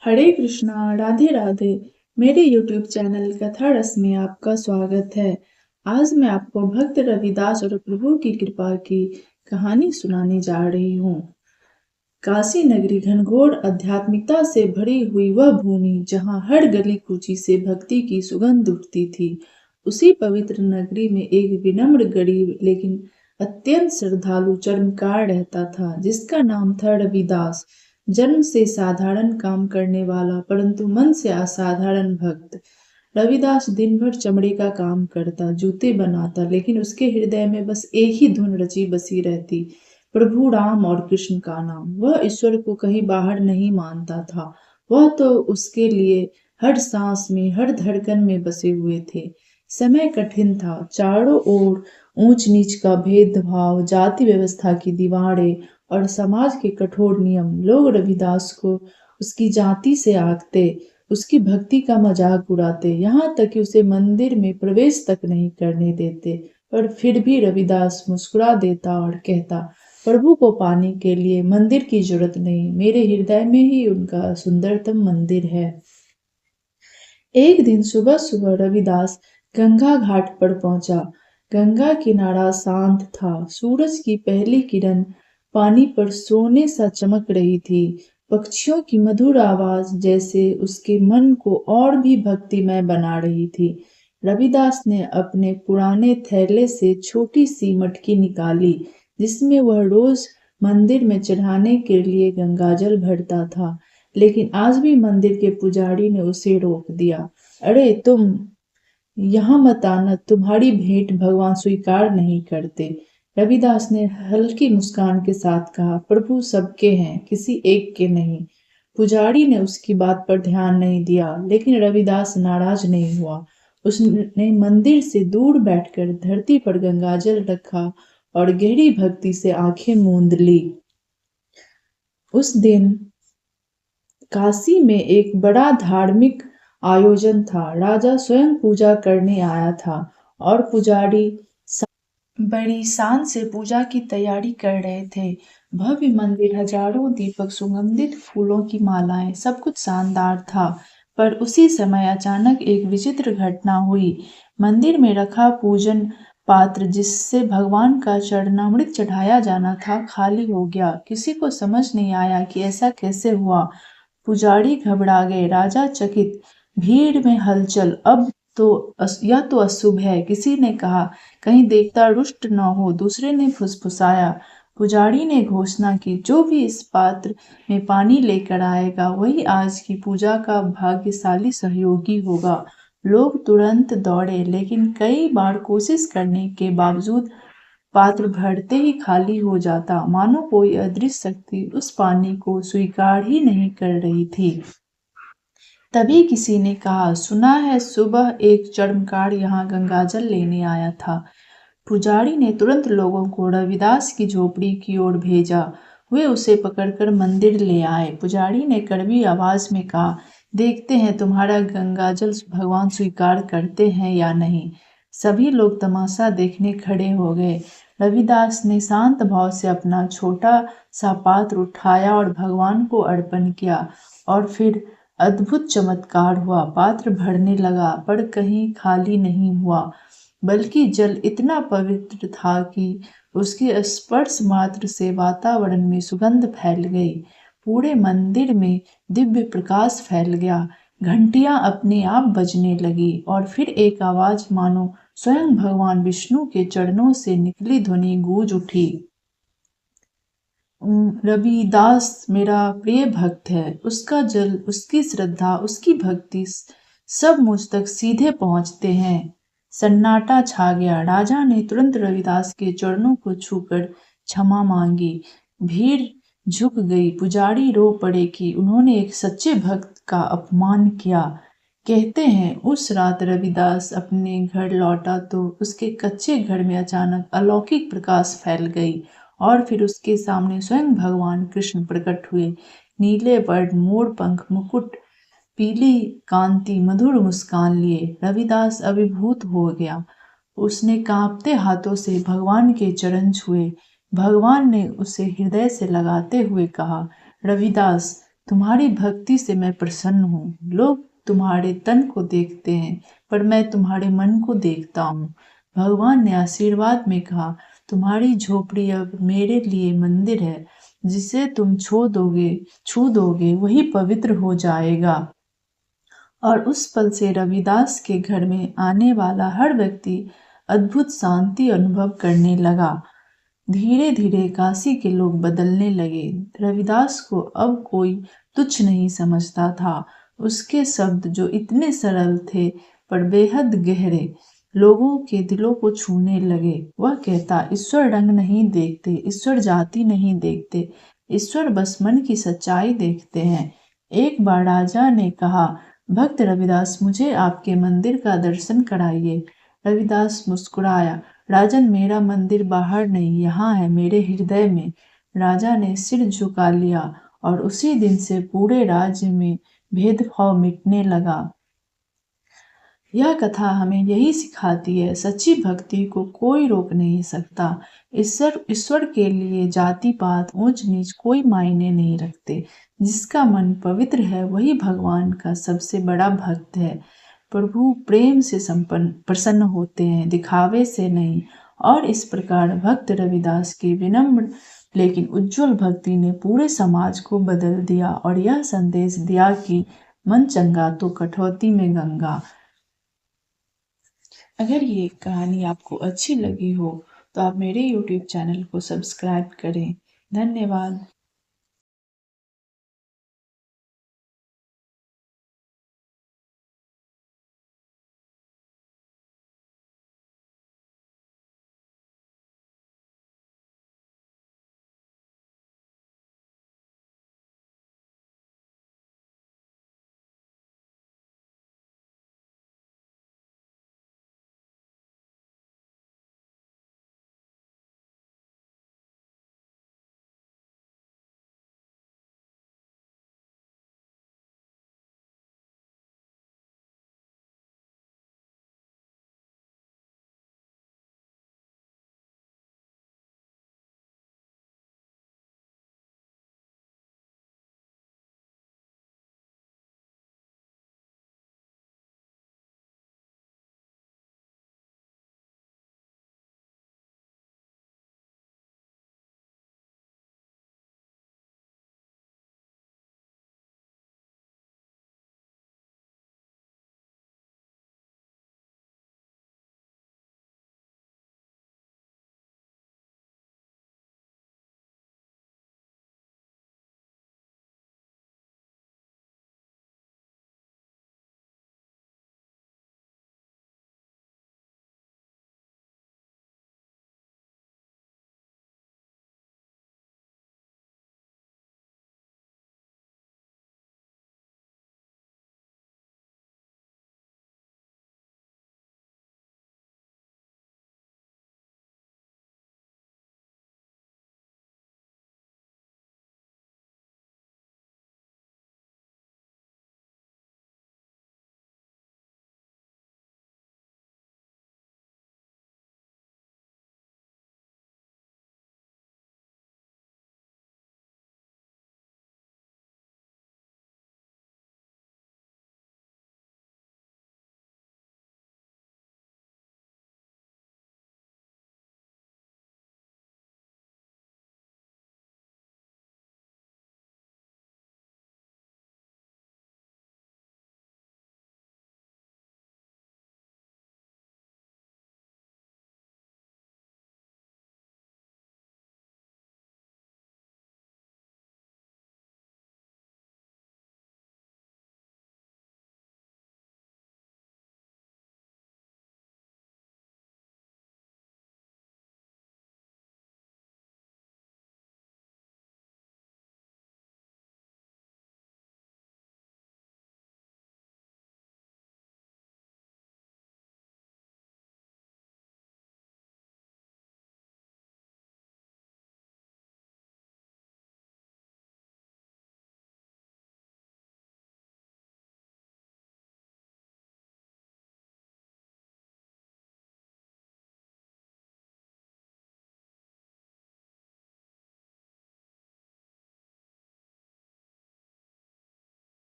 हरे कृष्णा, राधे राधे। मेरे YouTube channel कथा रस में आपका स्वागत है। आज मैं आपको भक्त रविदास और प्रभु की कृपा की कहानी सुनाने जा रही हूँ। काशी नगरी घनघोर आध्यात्मिकता से भरी हुई वह भूमि जहाँ हर गली कूची से भक्ति की सुगंध उठती थी। उसी पवित्र नगरी में एक विनम्र गरीब लेकिन अत्यंत श्रद्धालु चर्मकार रहता था, जिसका नाम था रविदास। जन्म से साधारण काम करने वाला परंतु मन से असाधारण भक्त। रविदास दिन भर चमड़े का काम करता, जूते बनाता, लेकिन उसके हृदय में बस एक ही धुन रची बसी रहती, प्रभु राम और कृष्ण का नाम। वह ईश्वर को कहीं बाहर नहीं मानता था, वह तो उसके लिए हर सांस में, हर धड़कन में बसे हुए थे। समय कठिन था, चारों ओर ऊंच नीच का भेदभाव, जाति व्यवस्था की दीवारें और समाज के कठोर नियम। लोग रविदास को उसकी जाति से आंकते, उसकी भक्ति का मजाक उड़ाते, यहाँ तक कि उसे मंदिर में प्रवेश तक नहीं करने देते। पर फिर भी रविदास मुस्कुरा देता और कहता, प्रभु को पाने के लिए मंदिर की जरूरत नहीं, मेरे हृदय में ही उनका सुंदरतम मंदिर है। एक दिन सुबह सुबह रविदास गंगा घाट पर पहुंचा। गंगा किनारा शांत था, सूरज की पहली किरण पानी पर सोने सा चमक रही थी। पक्षियों की मधुर आवाज जैसे उसके मन को और भी भक्तिमय बना रही थी। रविदास ने अपने पुराने थैले से छोटी सी मटकी निकाली, जिसमें वह रोज मंदिर में चढ़ाने के लिए गंगाजल भरता था। लेकिन आज भी मंदिर के पुजारी ने उसे रोक दिया। अरे तुम यहाँ मत आना, तुम्हारी भेंट भगवान स्वीकार नहीं करते। रविदास ने हल्की मुस्कान के साथ कहा, प्रभु सबके हैं, किसी एक के नहीं। पुजारी ने उसकी बात पर ध्यान नहीं दिया, लेकिन रविदास नाराज नहीं हुआ। उसने मंदिर से दूर बैठकर धरती पर गंगाजल रखा और गहरी भक्ति से आंखें मूंद ली। उस दिन काशी में एक बड़ा धार्मिक आयोजन था। राजा स्वयं पूजा करने आया था और पुजारी बड़ी शान से पूजा की तैयारी कर रहे थे। भव्य मंदिर, हजारों दीपक, सुगंधित फूलों की मालाएं, सब कुछ शानदार था। पर उसी समय अचानक एक विचित्र घटना हुई। मंदिर में रखा पूजन पात्र, जिससे भगवान का चरणामृत चढ़ाया जाना था, खाली हो गया। किसी को समझ नहीं आया कि ऐसा कैसे हुआ। पुजारी घबरा गए, राजा चकित। भीड़ में हलचल। अब तो यह तो अशुभ है, किसी ने कहा। कहीं देवता रुष्ट न हो, दूसरे ने फुसफुसाया। पुजारी ने घोषणा की, जो भी इस पात्र में पानी लेकर आएगा, वही आज की पूजा का भाग्यशाली सहयोगी होगा। लोग तुरंत दौड़े, लेकिन कई बार कोशिश करने के बावजूद पात्र भरते ही खाली हो जाता, मानो कोई अदृश्य शक्ति उस पानी को स्वीकार ही नहीं कर रही थी। तभी किसी ने कहा, सुना है सुबह एक चर्मकार यहाँ गंगाजल लेने आया था। पुजारी ने तुरंत लोगों को रविदास की झोपड़ी की ओर भेजा। वे उसे पकड़कर मंदिर ले आए। पुजारी ने कड़वी आवाज में कहा, देखते हैं तुम्हारा गंगाजल भगवान स्वीकार करते हैं या नहीं। सभी लोग तमाशा देखने खड़े हो गए। रविदास ने शांत भाव से अपना छोटा सा पात्र उठाया और भगवान को अर्पण किया, और फिर अद्भुत चमत्कार हुआ। पात्र भरने लगा, पर कहीं खाली नहीं हुआ, बल्कि जल इतना पवित्र था कि उसके स्पर्श मात्र से वातावरण में सुगंध फैल गई। पूरे मंदिर में दिव्य प्रकाश फैल गया। घंटियां अपने आप बजने लगी और फिर एक आवाज मानो स्वयं भगवान विष्णु के चरणों से निकली ध्वनि गूंज उठी। रविदास मेरा प्रिय भक्त है, उसका जल, उसकी श्रद्धा, उसकी भक्ति सब मुझ तक सीधे पहुंचते हैं। सन्नाटा छा गया। राजा ने तुरंत रविदास के चरणों को छूकर क्षमा मांगी। भीड़ झुक गई। पुजारी रो पड़े कि उन्होंने एक सच्चे भक्त का अपमान किया। कहते हैं उस रात रविदास अपने घर लौटा तो उसके कच्चे घर में अचानक अलौकिक प्रकाश फैल गई, और फिर उसके सामने स्वयं भगवान कृष्ण प्रकट हुए। नीले वर्ण, मोर पंख, मुकुट, पीली कांति, मधुर मुस्कान लिए। रविदास अभिभूत हो गया। उसने कांपते हाथों से भगवान के चरण छुए। भगवान ने उसे हृदय से लगाते हुए कहा, रविदास, तुम्हारी भक्ति से मैं प्रसन्न हूँ। लोग तुम्हारे तन को देखते हैं, पर मैं तुम्हारे मन को देखता हूँ। भगवान ने आशीर्वाद में कहा, तुम्हारी झोपड़ी अब मेरे लिए मंदिर है। जिसे तुम छू दोगे वही पवित्र हो जाएगा। और उस पल से रविदास के घर में आने वाला हर व्यक्ति अद्भुत शांति अनुभव करने लगा। धीरे धीरे काशी के लोग बदलने लगे। रविदास को अब कोई तुच्छ नहीं समझता था। उसके शब्द जो इतने सरल थे पर बेहद गहरे, लोगों के दिलों को छूने लगे। वह कहता, ईश्वर रंग नहीं देखते, ईश्वर जाति नहीं देखते, ईश्वर बस मन की सच्चाई देखते हैं। एक बार राजा ने कहा, भक्त रविदास, मुझे आपके मंदिर का दर्शन कराइए। रविदास मुस्कुराया, राजन, मेरा मंदिर बाहर नहीं, यहाँ है, मेरे हृदय में। राजा ने सिर झुका लिया और उसी दिन से पूरे राज्य में भेदभाव मिटने लगा। यह कथा हमें यही सिखाती है, सच्ची भक्ति को कोई रोक नहीं सकता। ईश्वर के लिए जाति पात ऊंच नीच कोई मायने नहीं रखते। जिसका मन पवित्र है वही भगवान का सबसे बड़ा भक्त है। प्रभु प्रेम से प्रसन्न होते हैं, दिखावे से नहीं। और इस प्रकार भक्त रविदास की विनम्र लेकिन उज्जवल भक्ति ने पूरे समाज को बदल दिया और यह संदेश दिया कि मन चंगा तो कठौती में गंगा। अगर ये कहानी आपको अच्छी लगी हो तो आप मेरे YouTube चैनल को सब्सक्राइब करें। धन्यवाद।